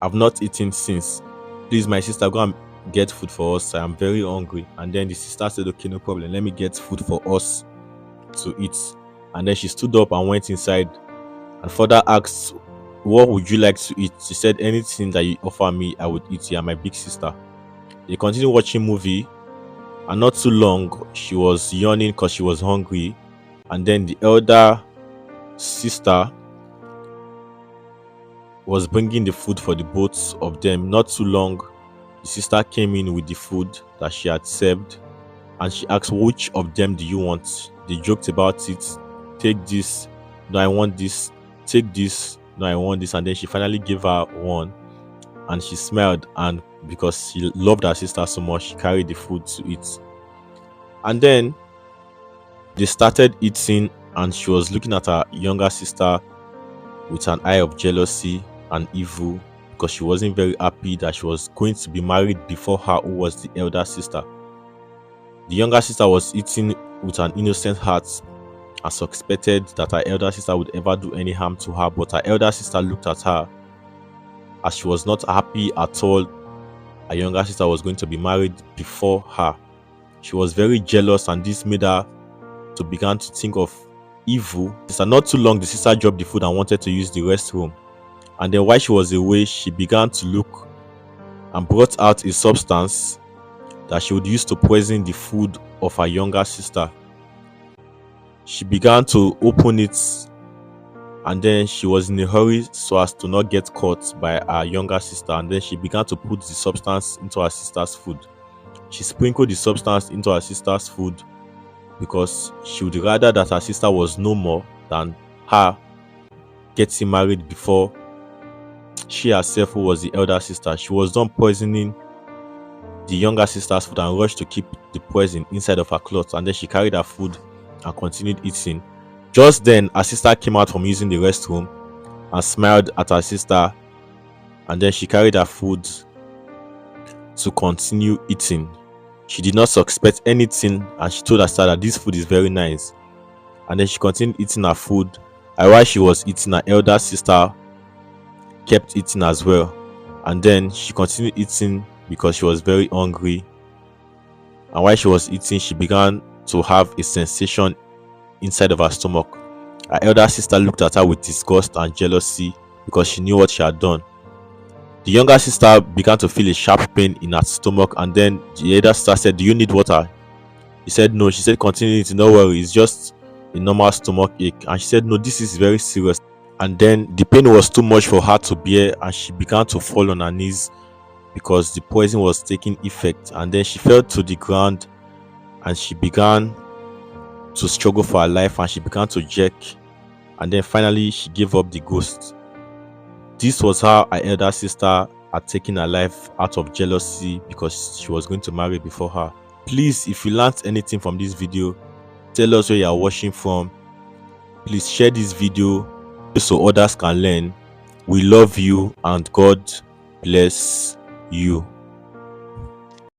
I've not eaten since. Please, my sister, go and get food for us. I am very hungry. And then the sister said, okay, no problem. Let me get food for us to eat. And then she stood up and went inside and further asked, what would you like to eat? She said, anything that you offer me, I would eat. You are my big sister. They continued watching movie, and not too long, she was yawning because she was hungry. And then the elder sister was bringing the food for the both of them. Not too long, the sister came in with the food that she had served, and she asked, which of them do you want? They joked about it. Take this. No, I want this. Take this. No, I want this. And then she finally gave her one, and she smiled, and because she loved her sister so much, she carried the food to eat. And then they started eating, and she was looking at her younger sister with an eye of jealousy and evil, because she wasn't very happy that she was going to be married before her, who was the elder sister. The younger sister was eating with an innocent heart and suspected that her elder sister would ever do any harm to her, but her elder sister looked at her as she was not happy at all. Her younger sister was going to be married before her. She was very jealous, and this made her to begin to think of evil. Not too long, the sister dropped the food and wanted to use the restroom. And then while she was away, she began to look and brought out a substance that she would use to poison the food of her younger sister. She began to open it, and then she was in a hurry so as to not get caught by her younger sister. And then she began to put the substance into her sister's food. She sprinkled the substance into her sister's food because she would rather that her sister was no more than her getting married before she herself, who was the elder sister. She was done poisoning the younger sister's food and rushed to keep the poison inside of her cloth. And then she carried her food and continued eating. Just then, her sister came out from using the restroom and smiled at her sister. And then she carried her food to continue eating. She did not suspect anything, and she told her sister that this food is very nice. And then she continued eating her food. And while she was eating, her elder sister kept eating as well. And then she continued eating because she was very hungry. And while she was eating, she began to have a sensation inside of her stomach. Her elder sister looked at her with disgust and jealousy because she knew what she had done. The younger sister began to feel a sharp pain in her stomach, and then the elder sister said, do you need water? He said no. She said, continue eating, don't worry, it's just a normal stomach ache. And she said, no, this is very serious. And then the pain was too much for her to bear, and she began to fall on her knees because the poison was taking effect. And then she fell to the ground, and she began to struggle for her life, and she began to jerk. And then finally she gave up the ghost. This was how her elder sister had taken her life out of jealousy because she was going to marry before her. Please, if you learned anything from this video, tell us where you are watching from. Please share this video so others can learn. We love you, and God bless you.